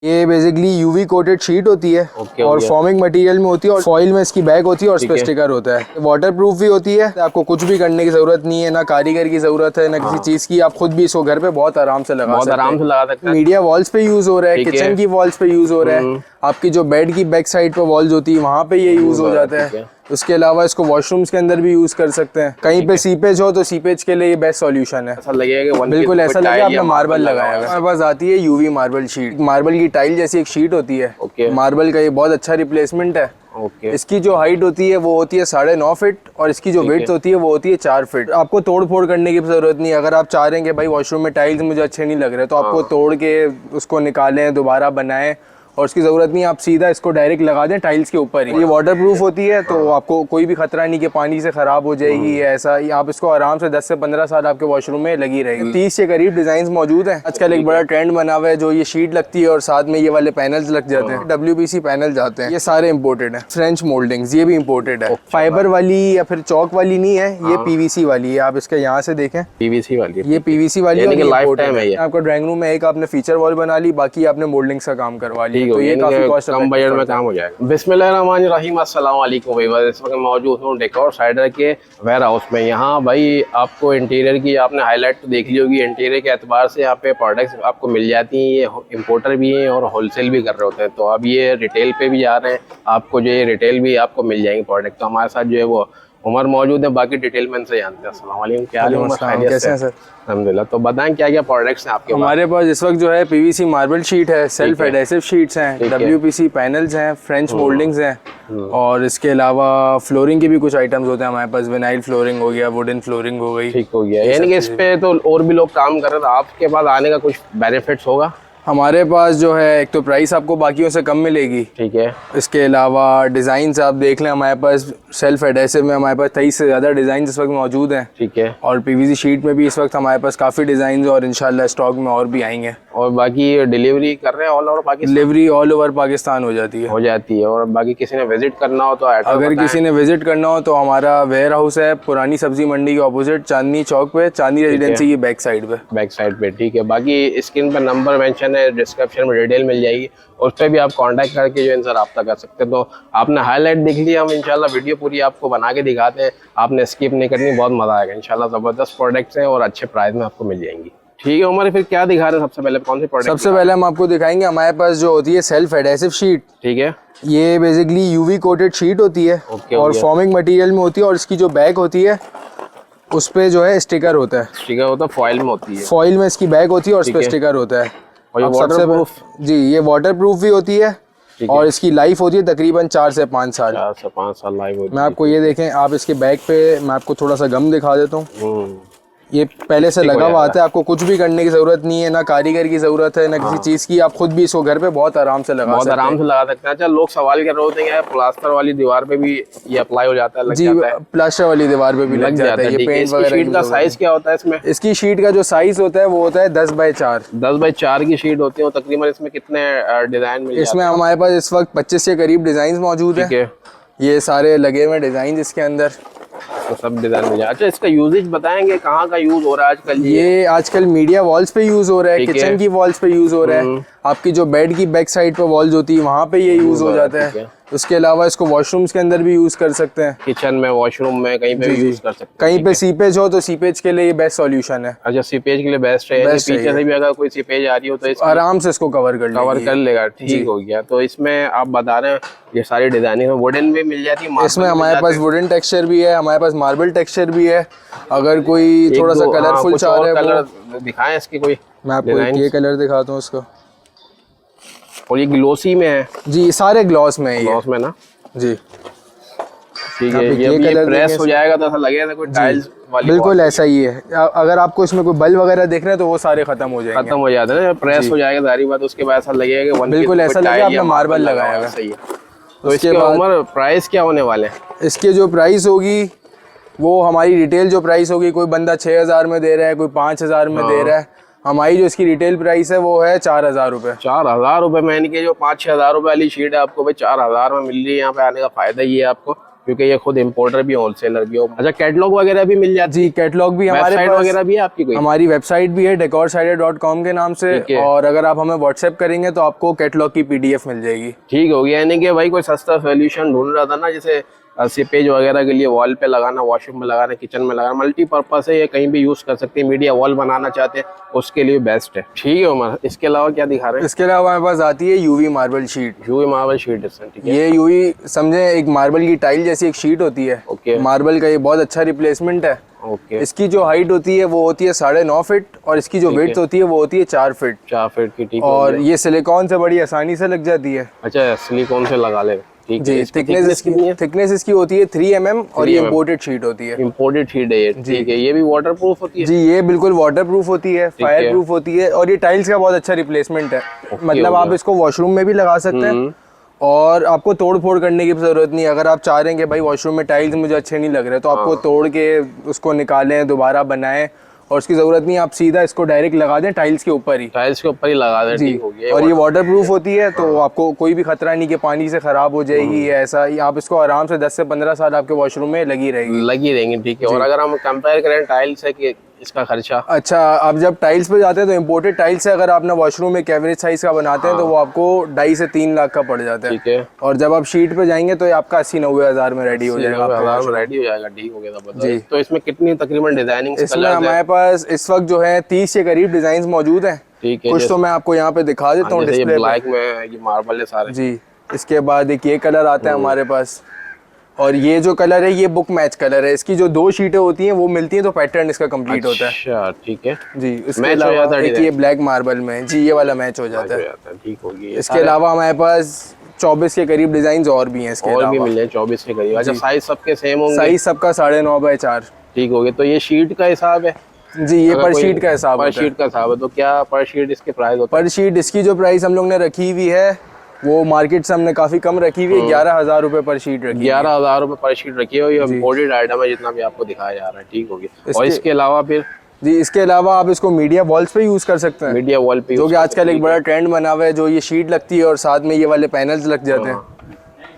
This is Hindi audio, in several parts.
ये बेसिकली यूवी कोटेड शीट होती है और फॉर्मिंग मटेरियल में होती है और फॉइल में इसकी बैग होती है और इस पे स्टिकर होता है। वाटर प्रूफ भी होती है, आपको कुछ भी करने की जरूरत नहीं है, ना कारीगर की जरूरत है ना किसी चीज की। आप खुद भी इसको घर पे बहुत आराम से लगा सकते हैं। मीडिया वॉल्स पे यूज हो रहा है, किचन की वॉल्स पे यूज हो रहा है, आपकी जो बेड की बैक साइड पे वॉल्स होती है वहाँ पे ये यूज हो जाता है। उसके अलावा इसको वॉशरूम्स के अंदर भी यूज कर सकते हैं। कहीं पे सीपेज हो तो सीपेज के लिए ये बेस्ट सॉल्यूशन है। ऐसा लगेगा बिल्कुल ऐसा लगेगा आपने मार्बल लगाया है। हमारे पास आती है यूवी मार्बल शीट, मार्बल की टाइल जैसी एक शीट होती है। मार्बल का ये बहुत अच्छा रिप्लेसमेंट है। इसकी जो हाइट होती है वो होती है 9.5 फीट और इसकी जो विड्थ होती है वो होती है 4 फीट। आपको तोड़ फोड़ करने की जरूरत नहीं है। अगर आप चाह रहे हैं कि भाई वॉशरूम में टाइल्स मुझे अच्छे नहीं लग रहे तो आपको तोड़ के उसको निकालें, दोबारा बनाएं, और उसकी ज़रूरत नहीं, आप सीधा इसको डायरेक्ट लगा दें टाइल्स के ऊपर ही। ये वाटर प्रूफ होती है तो आपको कोई भी खतरा नहीं कि पानी से ख़राब हो जाएगी या ऐसा। आप इसको आराम से 10 से 15 साल आपके वॉशरूम में लगी रहेगी। 30 के करीब डिज़ाइन मौजूद हैं। आजकल एक बड़ा ट्रेंड बना हुआ है जो ये शीट लगती है और साथ में ये वाले पैनल्स लग जाते हैं। WPC पैनल जाते हैं, ये सारे इम्पोर्टेड है। फ्रेंच मोल्डिंग्स ये भी इम्पोर्टेड है। फाइबर वाली या फिर चौक वाली नहीं है, ये PVC वाली है। आप इसके यहाँ से देखें, PVC वाली, ये PVC वाली है। आपका ड्राइंग रूम में एक आपने फीचर वॉल बना ली, बाकी आपने मोल्डिंग्स का काम करवा लिया, तो ये काफी कम बजट में काम हो जाएगा। बिस्मिल्लाहिर्रहमानिर्रहीम, अस्सलाम वालेकुम भाई। इस वक्त मौजूद हूँ डेकोर साइडर के वेयर हाउस में। यहाँ भाई आपको इंटीरियर की आपने हाईलाइट तो देख ली होगी। इंटीरियर के एतबार से यहाँ पे प्रोडक्ट्स आपको मिल जाती हैं। ये इम्पोर्टर भी हैं और होलसेल भी कर रहे होते हैं। तो अब ये रिटेल पे भी जा रहे हैं, आपको जो ये रिटेल भी आपको मिल जाएंगे प्रोडक्ट। तो हमारे साथ जो है वो उमर मौजूद है, बाकी डिटेल में इनसे जानते हैं। अस्सलाम वालेकुम, क्या हाल है उमर? कैसे हैं सर? अल्हम्दुलिल्लाह। तो बताएं क्या क्या प्रोडक्ट्स हैं आपके? हमारे पास इस वक्त जो है PVC मार्बल शीट है, सेल्फ एडेसिव शीट्स हैं, WPC पैनल्स हैं, फ्रेंच मोल्डिंग्स हैं, और इसके अलावा फ्लोरिंग के भी कुछ आइटम्स होते हैं हमारे पास। विनाइल फ्लोरिंग हो गया, वुडन फ्लोरिंग हो गई। ठीक हो गया, यानी कि इस पे तो और भी लोग काम कर रहे हैं। आपके पास आने का कुछ बेनिफिट्स होगा? हमारे पास जो है एक तो प्राइस आपको बाकियों से कम मिलेगी, ठीक है। इसके अलावा डिज़ाइन आप देख लें, हमारे पास सेल्फ एडेसिव में हमारे पास 23 से ज़्यादा डिज़ाइन इस वक्त मौजूद हैं, ठीक है। और PVC शीट में भी इस वक्त हमारे पास काफ़ी डिज़ाइन और इंशाल्लाह स्टॉक में और भी आएंगे। और बाकी डिलीवरी कर रहे हैं all over Pakistan? Delivery all over Pakistan हो जाती है। और बाकी किसी ने विजिट करना हो तो अगर किसी ने विजिट करना हो तो हमारा वेयर हाउस है पुरानी सब्जी मंडी के ऑपोजिट चांदनी चौक पे, चांदनी रेजिडेंसी की बैक साइड पे। ठीक है। बाकी स्क्रीन पर नंबर मेंशन है, डिस्क्रिप्शन में डिटेल मिल जाएगी, उस पर भी आप कांटेक्ट करके जो इनसे रब्ता कर सकते हैं। तो आपने हाईलाइट देख लिया, हम इंशाल्लाह वीडियो पूरी आपको बना के दिखाते हैं, आपने स्किप नहीं करनी, बहुत मजा आएगा इंशाल्लाह। जबरदस्त प्रोडक्ट्स हैं और अच्छे प्राइस में आपको मिल जाएंगी। ठीक है उमर, फिर क्या दिखा रहे हैं सबसे पहले? कौन से प्रोडक्ट? सबसे पहले हम आपको दिखाएंगे हमारे पास जो होती है सेल्फ एडेसिव शीट। ठीक है। ये बेसिकली यूवी कोटेड शीट होती है और फॉर्मिंग मटेरियल में होती है, और इसकी जो बैग होती है उस पे जो है स्टिकर होता है। स्टिकर होता है, फॉइल में होती है। फॉइल में इसकी बैग होती है और उस पे स्टिकर होता है। और ये वाटर प्रूफ? जी, ये वाटर प्रूफ भी होती है और इसकी लाइफ होती है तकरीबन 4 से 5 साल। 4 से 5 साल लाइफ होती है। मैं आपको ये देखें, आप इसके बैग पे मैं आपको थोड़ा सा गम दिखा देता हूँ। ये पहले से लगा हुआ आता है, आपको कुछ भी करने की जरूरत नहीं है, ना कारीगर की जरूरत है ना किसी चीज की। आप खुद भी इसको घर पे बहुत आराम से लगा सकते हैं। अच्छा, लोग सवाल कर रहे होते हैं प्लास्टर वाली दीवार पे भी ये अप्लाई हो जाता है? लग जाता है? प्लास्टर वाली दीवार पे भी लग जाता है। ये पेंट वगैरह। शीट का साइज क्या होता है इसमें? इसकी शीट का जो साइज होता है वो होता है 10 बाई 4। 10 बाई 4 की शीट होती है। तकरीबन इसमें कितने डिजाइन मिल जाते हैं? इसमें हमारे पास इस वक्त 25 के करीब डिजाइन मौजूद है। ये सारे लगे हुए डिजाइन इसके अंदर, तो सब डिजाइन मिल जाए। अच्छा, इसका यूजेज बताएंगे, कहाँ का यूज हो रहा है आजकल? ये आजकल मीडिया वॉल्स पे यूज हो रहा है, किचन की वॉल्स पे यूज हो रहा है, आपकी जो बेड की बैक साइड पे वॉल्स होती है वहाँ पे ये यूज हो जाता है। उसके अलावा इसको वॉशरूम्स के अंदर भी यूज कर सकते हैं, किचन में, वॉशरूम में, कहीं पे भी यूज कर सकते हैं। कहीं पे सीपेज हो तो सीपेज के लिए ये बेस्ट सॉल्यूशन है। अच्छा, सीपेज के लिए बेस्ट है। पीछे से भी अगर कोई सीपेज आ रही हो तो आराम से इसको कवर कर लेगा। ठीक हो गया। तो इसमें आप बता रहे हैं ये सारी डिजाइनिंग वुडन भी मिल जाती है? इसमें हमारे पास वुडन टेक्सचर भी है, हमारे पास मार्बल टेक्सचर भी है। अगर कोई थोड़ा सा कलरफुल चाह रहा है, कलर दिखाएं इसकी कोई? मैं आपको ये कलर दिखाता हूँ इसको। और ये ग्लोसी में है? जी, सारे ग्लॉस में है। ग्लॉस में ना? जी, ठीक है। ये कलर प्रेस हो जाएगा तो ऐसा लगेगा कोई टाइल्स वाली। बिल्कुल ऐसा ही है। अगर आपको इसमें कोई बल्ब वगैरह देख रहे हैं तो वो सारे खत्म हो जाएंगे। खत्म हो जाते हैं, प्रेस हो जाएगा सारी बात। उसके बाद ऐसा लगेगा कि बिल्कुल ऐसा लगेगा आपने मार्बल लगाया है। सही है। तो इसके उम्र प्राइस क्या होने वाले हैं? इसके जो प्राइस होगी वो हमारी रिटेल जो प्राइस होगी, कोई बंदा 6000 में दे रहा है, कोई 5000 में दे रहा है। हमारी जो इसकी रिटेल प्राइस है वो है 4000 रुपए। 4000 रुपए में, यानी कि जो 5-6 हजार रुपए वाली शीट है आपको भाई 4000 में मिल रही है। यहाँ पे आने का फायदा ये है आपको। क्योंकि ये खुद इम्पोर्टर भी होलसेलर भी हो। अच्छा, कैटलॉग वगैरह भी मिल जाती जी कैटलॉग भी हमारे वेबसाइट पास वगैरह भी है आपकी कोई? हमारी वेबसाइट भी है decorsider.com के नाम से, ठीक है। और अगर आप हमें व्हाट्सएप करेंगे तो आपको कैटलॉग की PDF मिल जाएगी। ठीक हो गया। यानी कि भाई कोई सस्ता सोल्यूशन ढूंढ रहा था ना, जैसे सीपेज वगैरह के लिए वॉल पे लगाना, वॉशरूम में लगाना, किचन में लगाना, मल्टीपर्पज है, ये कहीं भी यूज कर सकते हैं। मीडिया वॉल बनाना चाहते हैं उसके लिए बेस्ट है। ठीक है उमर, इसके अलावा क्या दिखा रहे हैं? इसके अलावा हमारे पास आती है UV marble sheet. UV marble sheet है, ठीक है। ये यूवी समझे एक मार्बल की टाइल जैसी एक शीट होती है। ओके। मार्बल का ये बहुत अच्छा रिप्लेसमेंट है। ओके। इसकी जो हाइट होती है वो होती है 9.5 फीट, और इसकी जो विड्थ होती है वो होती है 4 फीट। 4 फीट की, ठीक है। और ये सिलिकॉन से बड़ी आसानी से लग जाती है। अच्छा, सिलिकॉन से लगा ले, ठीक जी। है। थिकनेस इसकी होती है 3 mm, और ये इम्पोर्टेड शीट होती है। इम्पोर्टेड शीट है ये, ठीक है। ये भी वाटर प्रूफ होती है? जी ये बिल्कुल वाटर प्रूफ होती है, फायर प्रूफ होती है, और ये टाइल्स का बहुत अच्छा रिप्लेसमेंट है। मतलब आप इसको वॉशरूम में भी लगा सकते हैं, और आपको तोड़ फोड़ करने की जरूरत नहीं है। अगर आप चाह रहे हैं कि भाई वॉशरूम में टाइल्स मुझे अच्छे नहीं लग रहे, तो आपको तोड़ के उसको निकालें, दोबारा बनाएं, और उसकी जरूरत नहीं, आप सीधा इसको डायरेक्ट लगा दें टाइल्स के ऊपर ही। टाइल्स के ऊपर ही लगा दें, ठीक हो गया। और ये वाटर प्रूफ होती है, तो आपको कोई भी खतरा नहीं कि पानी से खराब हो जाएगी या ऐसा। आप इसको आराम से 10 से 15 साल आपके वॉशरूम में लगी रहेंगी, ठीक है। और अगर हम कंपेयर करें टाइल्स है कि इसका खर्चा? अच्छा, आप जब टाइल्स पे जाते हैं तो इम्पोर्टेड टाइल्स से अगर आपने वॉशरूम में एवरेज साइज का बनाते हैं तो वो आपको 2.5 से 3 लाख का पड़ जाता है। ठीक है। और जब आप शीट पे जाएंगे तो ये आपका 80-90 हज़ार में रेडी हो जाएगा। रेडी हो जाएगा, ठीक हो गया। जी। तो इसमें कितनी तकरीबन डिजाइनिंग? इसमें हमारे पास इस वक्त जो है 30 के करीब डिजाइन मौजूद हैं। ठीक है। कुछ तो मैं आपको यहाँ पे दिखा देता हूँ डिस्प्ले पे। ब्लैक में ये मार्बल है सारे। जी। इसके बाद एक ये कलर आता है हमारे पास, और ये जो कलर है ये बुक मैच कलर है। इसकी जो 2 शीटें होती हैं वो मिलती हैं तो पैटर्न इसका कंप्लीट होता है। अच्छा, ठीक है। जी। इसके अलावा एक ये ब्लैक मार्बल में, जी ये वाला मैच हो जाता है, ठीक हो गया। इसके अलावा हमारे पास 24 के करीब डिजाइन और भी हैं। इसके और अलावा भी मिल जाए 24 के करीब। अच्छा, साइज सबके सेम होंगे? साइज सबका 9.5 बाय 4। ठीक हो गया। तो ये शीट का हिसाब है? जी ये पर शीट का हिसाब है। पर शीट का हिसाब है, तो क्या पर शीट इसके प्राइस होता है? पर शीट इसकी जो प्राइस हम लोग ने रखी हुई है वो मार्केट से हमने काफी कम रखी हुई है। 11,000 रुपए पर शीट रखी है। 11,000 रुपए पर शीट रखी है। ये इम्पोर्टेड आइटम है जितना भी आपको दिखाया जा रहा है, ठीक हो गया। और इसके अलावा फिर? जी इसके अलावा आप इसको मीडिया वॉल्स पे यूज कर सकते हैं। मीडिया वॉल पे, जो कि आजकल एक बड़ा ट्रेंड बना हुआ है, जो ये शीट लगती है और साथ में ये वाले पैनल्स लग जाते हैं।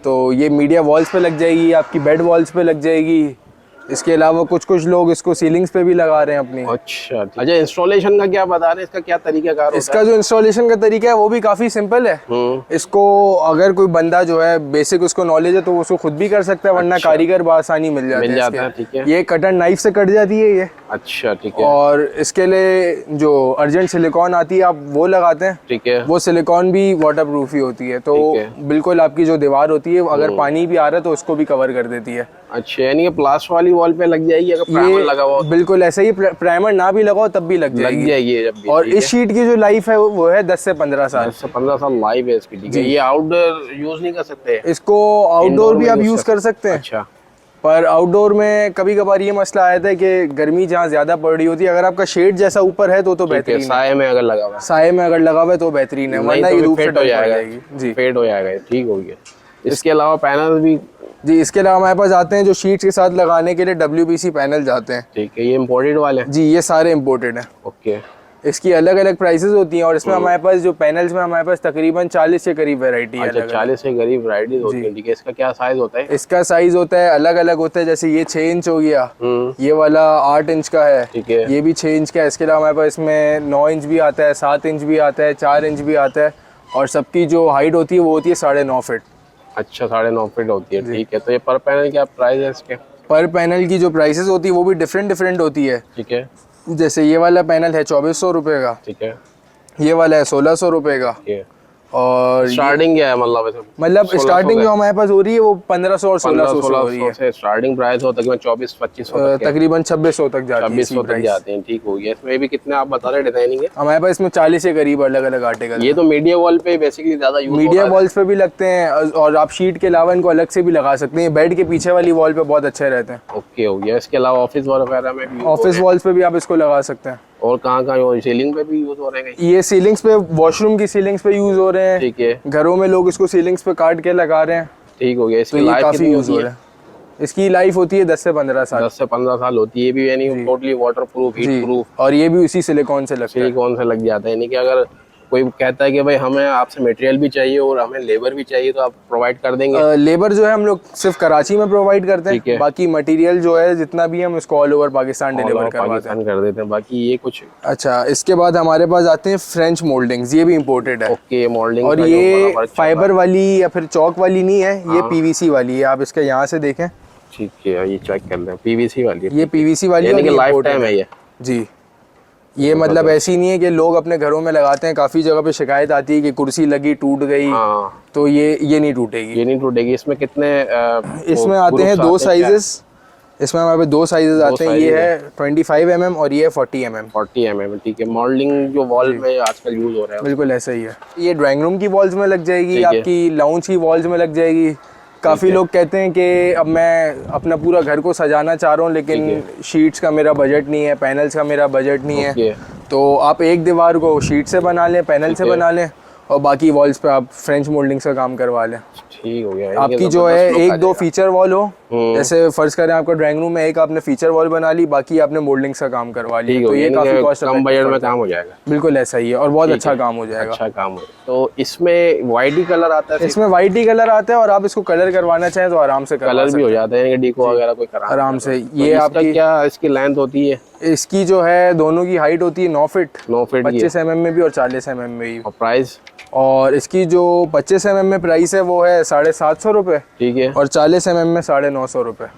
तो ये मीडिया वॉल्स पे लग जाएगी, आपकी बेड वॉल्स पे लग जाएगी। इसके अलावा कुछ लोग इसको सीलिंग्स पे भी लगा रहे हैं अपनी। अच्छा, इंस्टॉलेशन का क्या बता रहे हैं? इसका क्या तरीकाकार होता है? इसका जो इंस्टॉलेशन का तरीका है वो भी काफी सिंपल है। इसको अगर कोई बंदा जो है बेसिक उसको नॉलेज है तो वो उसको खुद भी कर सकता है, वरना कारीगर बआसानी मिल जाते हैं। ठीक है। ये कटर नाइफ से कट जाती है ये। अच्छा, ठीक है। और इसके लिए जो अर्जेंट सिलिकॉन आती है आप वो लगाते हैं। ठीक है। वो सिलिकॉन भी वाटर प्रूफ ही होती है, तो बिल्कुल आपकी जो दीवार होती है अगर पानी भी आ रहा है तो उसको भी कवर कर देती है। अच्छा, यानी कि प्लास्ट वाली वॉल पे लग जाएगी अगर प्राइमर लगा हुआ? बिल्कुल ऐसा ही, प्राइमर ना भी लगाओ तब भी लग जाएगी जब भी। और इस शीट की जो लाइफ है वो है 10 से 15 साल। 10 से 15 साल लाइफ है इसकी, ठीक है। ये आउटडोर यूज नहीं कर सकते? इसको आउटडोर भी आप यूज कर सकते हैं। अच्छा। पर आउटडोर में कभी कभार ये मसला आया था कि गर्मी जहाँ ज्यादा पड़ रही होती है, अगर आपका शेड जैसा ऊपर है तो बेहतरीन है। साए में अगर लगा हुआ है, साए में अगर लगा हुआ है तो बेहतरीन है, वरना ये धूप से हो जाएगा। जी फेड हो जाएगा, ठीक हो गया। इसके अलावा पैनल भी? जी इसके अलावा हमारे पास आते हैं जो शीट्स के साथ लगाने के लिए WBC पैनल जाते हैं। ठीक है। ये इम्पोर्टेड वाले? जी ये सारे इम्पोर्टेड हैं। ओके। इसकी अलग अलग प्राइसेस होती हैं और इसमें हमारे पास जो पैनल्स में हमारे पास तकरीबन 40 के करीब वैरायटी है। 40 के करीब वैरायटी होती है, ठीक है। इसका क्या साइज होता है? इसका साइज होता है अलग अलग होता है, जैसे ये 6 इंच हो गया, ये वाला 8 इंच का है, ठीक है। ये भी 6 इंच का है। इसके अलावा हमारे पास इसमें 9 इंच भी आता है, 7 इंच भी आता है, 4 इंच भी आता है, और सबकी जो हाइट होती है वो होती है 9.5 फीट। अच्छा, 9.5 फीट होती है, ठीक है। तो ये पर पैनल क्या प्राइस है इसके? पर पैनल की जो प्राइसेस होती है वो भी डिफरेंट होती है, ठीक है। जैसे ये वाला पैनल है 2400 रुपये का, ठीक है। ये वाला है 1600 रुपये का, और स्टार्टिंग क्या है मतलब स्टार्टिंग जो हमारे पास हो रही है वो 1500 और 1600 हो रही है। स्टार्टिंग प्राइस हो तकरीबन 24-25 तकरीबन 2600 तक जाती है। 2600 तक जाते हैं, ठीक हो गया। इसमें भी कितने आप बता रहे डिजाइनिंग है? हमारे पास इसमें 40 के करीब अलग अलग आर्टिकल। ये तो मीडिया वॉल पे बेसिकली ज्यादा यूज, मीडिया वॉल्स पे भी लगते हैं, और आप शीट के अलावा इनको अलग से भी लगा सकते हैं। बेड के पीछे वाली वॉल पे बहुत अच्छे रहते हैं। ओके हो गया। इसके अलावा ऑफिस वगैरह में भी? ऑफिस वॉल्स पे भी आप इसको लगा सकते हैं। और कहाँ सीलिंग पे भी यूज हो रहे हैं? ये सीलिंग्स पे, वॉशरूम की सीलिंग्स पे यूज हो रहे हैं, ठीक है। घरों में लोग इसको सीलिंग्स पे काट के लगा रहे हैं, ठीक हो गया। इसकी लाइफ काफी यूज हो रहा है। इसकी लाइफ होती है 10 से 15 साल। 10 से 15 साल होती है। ये भी यानी totally water proof, heat proof, और ये भी उसी सिलिकॉन से लगता है। सिलिकॉन से लग जाता है, यानी कि अगर कोई कहता है कि भाई हमें आपसे मटेरियल भी चाहिए और हमें लेबर भी चाहिए, तो आप प्रोवाइड कर देंगे? लेबर जो है हम लोग सिर्फ कराची में प्रोवाइड करते ठीक है। हैं, बाकी मटेरियल जो है जितना भी हम इसको ऑल ओवर पाकिस्तान डिलीवर करवाते हैं। पाकिस्तान कर देते हैं। बाकी ये कुछ अच्छा, इसके बाद हमारे पास आते हैं फ्रेंच मोल्डिंग्स, ये भी इम्पोर्टेड है। ओके, मोल्डिंग और ये फाइबर वाली या फिर चौक वाली नहीं है, ये पीवीसी वाली है। आप इसके यहाँ से देखें। ठीक है, ये चेक कर लें, पीवीसी वाली है। ये पीवीसी वाली यानी कि है, लाइफ टाइम है ये जी। ये मतलब ऐसी नहीं है कि लोग अपने घरों में लगाते हैं, काफी जगह पे शिकायत आती है कि कुर्सी लगी टूट गई। हाँ, तो ये नहीं टूटेगी। ये नहीं टूटेगी। इसमें कितने इसमें आते हैं 2 साइजेस। इसमें हमारे पास 2 साइजेस आते हैं। ये है 25 mm और ये है 40 mm। 40 mm, ठीक है। मॉडलिंग जो वॉल में आजकल यूज हो रहा है बिल्कुल ऐसा ही है। ये ड्राइंग रूम की वॉल्स में लग जाएगी, ठीक है। आपकी लाउंज की वॉल्स में लग जाएगी। काफ़ी लोग कहते हैं कि अब मैं अपना पूरा घर को सजाना चाह रहा हूँ, लेकिन शीट्स का मेरा बजट नहीं है, पैनल्स का मेरा बजट नहीं है। तो आप एक दीवार को शीट से बना लें, पैनल से बना लें, और बाकी वॉल्स पे आप फ्रेंच मोल्डिंग्स का काम करवा लें। ठीक हो गया। आपकी जो है 1-2 फीचर वॉल हो, जैसे फर्ज करें आपका ड्राइंग रूम में एक आपने फीचर वॉल बना ली, बाकी आपने मोल्डिंग्स का काम करवा लिया, तो ये काफी कॉस्ट कम बजट में काम हो जाएगा। बिल्कुल ऐसा ही है, और बहुत अच्छा काम हो जाएगा। अच्छा काम हो। तो इसमें वाइट ही कलर आता है? इसमें वाइट ही कलर आता है, और आप इसको कलर करवाना चाहें तो आराम से कलर भी हो जाता है, डीको वगैरह कोई करा आराम से। ये आपका क्या इसकी लेंथ होती है? इसकी जो है दोनों की हाइट होती है 9 फीट। 9 फीट 25 mm में भी और 40 mm में भी। और प्राइस? और इसकी जो 25 mm में प्राइस है वो है 750 रुपये, ठीक है। और 40 mm में 950 रुपये।